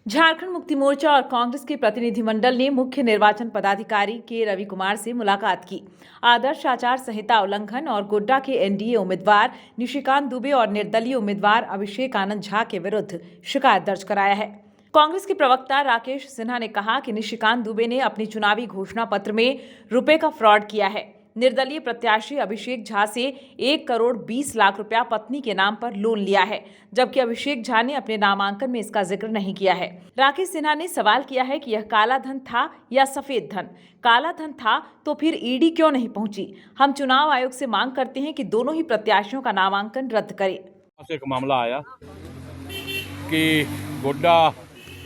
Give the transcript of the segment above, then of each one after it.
झारखंड मुक्ति मोर्चा और कांग्रेस के प्रतिनिधिमंडल ने मुख्य निर्वाचन पदाधिकारी के रवि कुमार से मुलाकात की। आदर्श आचार संहिता उल्लंघन और गोड्डा के एनडीए उम्मीदवार निशिकांत दुबे और निर्दलीय उम्मीदवार अभिषेक आनंद झा के विरुद्ध शिकायत दर्ज कराया है। कांग्रेस के प्रवक्ता राकेश सिन्हा ने कहा कि निशिकांत दुबे ने अपनी चुनावी घोषणा पत्र में रुपए का फ्रॉड किया है। निर्दलीय प्रत्याशी अभिषेक झा से 1 करोड़ 20 लाख रुपया पत्नी के नाम पर लोन लिया है, जबकि अभिषेक झा ने अपने नामांकन में इसका जिक्र नहीं किया है। राकेश सिन्हा ने सवाल किया है कि यह काला धन था या सफेद धन। काला धन था तो फिर ईडी क्यों नहीं पहुंची? हम चुनाव आयोग से मांग करते हैं कि दोनों ही प्रत्याशियों का नामांकन रद्द करें। एक मामला आया कि गोड्डा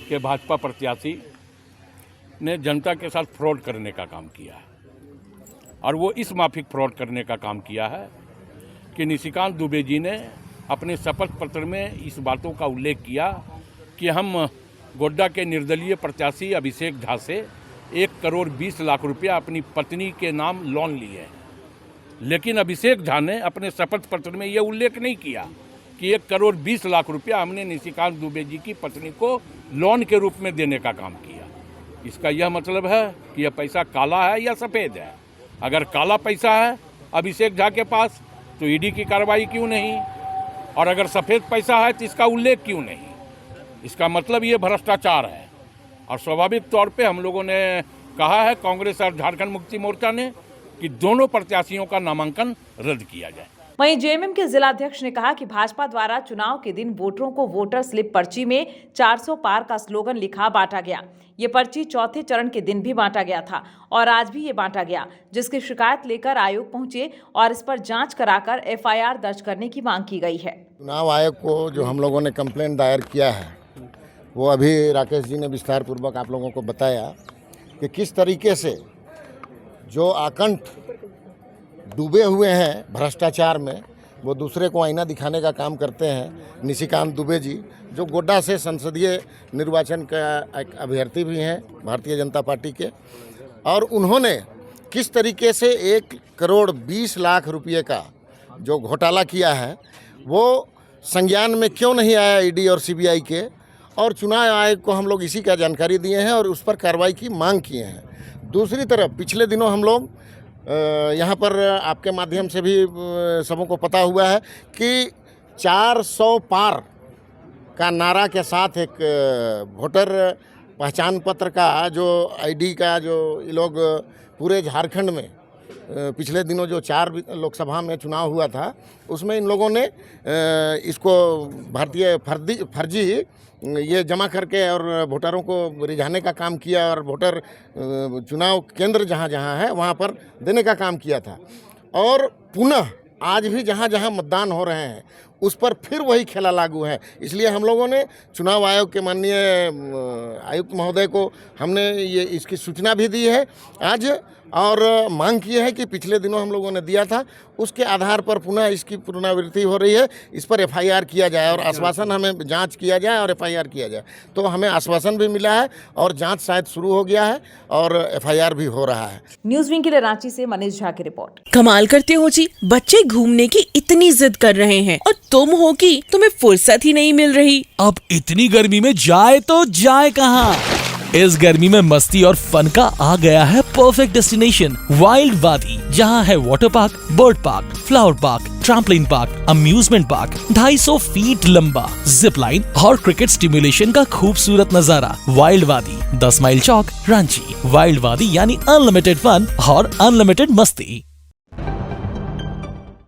के भाजपा प्रत्याशी ने जनता के साथ फ्रॉड करने का काम किया है और वो इस माफिक फ्रॉड करने का काम किया है कि निशिकांत दुबे जी ने अपने शपथ पत्र में इस बातों का उल्लेख किया कि हम गोड्डा के निर्दलीय प्रत्याशी अभिषेक झा से 1 करोड़ 20 लाख रुपया अपनी पत्नी के नाम लोन लिए, लेकिन अभिषेक झा ने अपने शपथ पत्र में यह उल्लेख नहीं किया कि 1 करोड़ 20 लाख रुपया हमने निशिकांत दुबे जी की पत्नी को लोन के रूप में देने का काम किया। इसका यह मतलब है कि यह पैसा काला है या सफ़ेद है। अगर काला पैसा है अभिषेक झा के पास तो ईडी की कार्रवाई क्यों नहीं, और अगर सफ़ेद पैसा है तो इसका उल्लेख क्यों नहीं? इसका मतलब ये भ्रष्टाचार है। और स्वाभाविक तौर पे हम लोगों ने कहा है, कांग्रेस और झारखंड मुक्ति मोर्चा ने, कि दोनों प्रत्याशियों का नामांकन रद्द किया जाए। वहीं जेएमएम के जिलाध्यक्ष ने कहा कि भाजपा द्वारा चुनाव के दिन वोटरों को वोटर स्लिप पर्ची में 400 पार का स्लोगन लिखा बांटा गया। ये पर्ची चौथे चरण के दिन भी बांटा गया था और आज भी ये बांटा गया, जिसकी शिकायत लेकर आयोग पहुंचे और इस पर जांच कराकर एफआईआर दर्ज करने की मांग की गई है। चुनाव आयोग को जो हम लोगों ने कंप्लेंट दायर किया है वो अभी राकेश जी ने विस्तार पूर्वक आप लोगों को बताया कि किस तरीके से जो आकंठ डूबे हुए हैं भ्रष्टाचार में, वो दूसरे को आईना दिखाने का काम करते हैं। निशिकांत दुबे जी जो गोड्डा से संसदीय निर्वाचन का एक अभ्यर्थी भी हैं भारतीय जनता पार्टी के, और उन्होंने किस तरीके से 1 करोड़ 20 लाख रुपये का जो घोटाला किया है वो संज्ञान में क्यों नहीं आया ईडी और सीबीआई के, और चुनाव आयोग को हम लोग इसी का जानकारी दिए हैं और उस पर कार्रवाई की मांग किए हैं। दूसरी तरफ पिछले दिनों हम लोग यहाँ पर आपके माध्यम से भी सबों को पता हुआ है कि 400 पार का नारा के साथ एक वोटर पहचान पत्र का जो आईडी का जो ये लोग पूरे झारखंड में पिछले दिनों जो 4 लोकसभा में चुनाव हुआ था उसमें इन लोगों ने इसको भारतीय फर्जी ये जमा करके और वोटरों को रिझाने का काम किया और वोटर चुनाव केंद्र जहाँ जहाँ है वहाँ पर देने का काम किया था। और पुनः आज भी जहाँ जहाँ मतदान हो रहे हैं उस पर फिर वही खेला लागू है। इसलिए हम लोगों ने चुनाव आयोग के माननीय आयुक्त महोदय को हमने ये इसकी सूचना भी दी है आज, और मांग की है कि पिछले दिनों हम लोगों ने दिया था उसके आधार पर पुनः इसकी पुनरावृत्ति हो रही है, इस पर एफआईआर किया जाए और आश्वासन हमें जांच किया जाए और एफआईआर किया जाए। तो हमें आश्वासन भी मिला है और जांच शायद शुरू हो गया है और एफआईआर भी हो रहा है। न्यूज़ विंग के लिए रांची से मनीष झा की रिपोर्ट। कमाल करते हो जी, बच्चे घूमने की इतनी जिद कर रहे हैं और तुम हो कि तुम्हें फुर्सत ही नहीं मिल रही। अब इतनी गर्मी में जाए तो जाए कहाँ? इस गर्मी में मस्ती और फन का आ गया है परफेक्ट डेस्टिनेशन, वाइल्ड वादी, जहाँ है water park, bird park, flower park, trampoline park, amusement park, 250 feet लंबा, जिप लाइन और क्रिकेट स्टिमुलेशन का खूबसूरत नजारा। वाइल्ड वादी, 10 माइल चौक, रांची। वाइल्ड वादी यानी अनलिमिटेड फन और अनलिमिटेड मस्ती।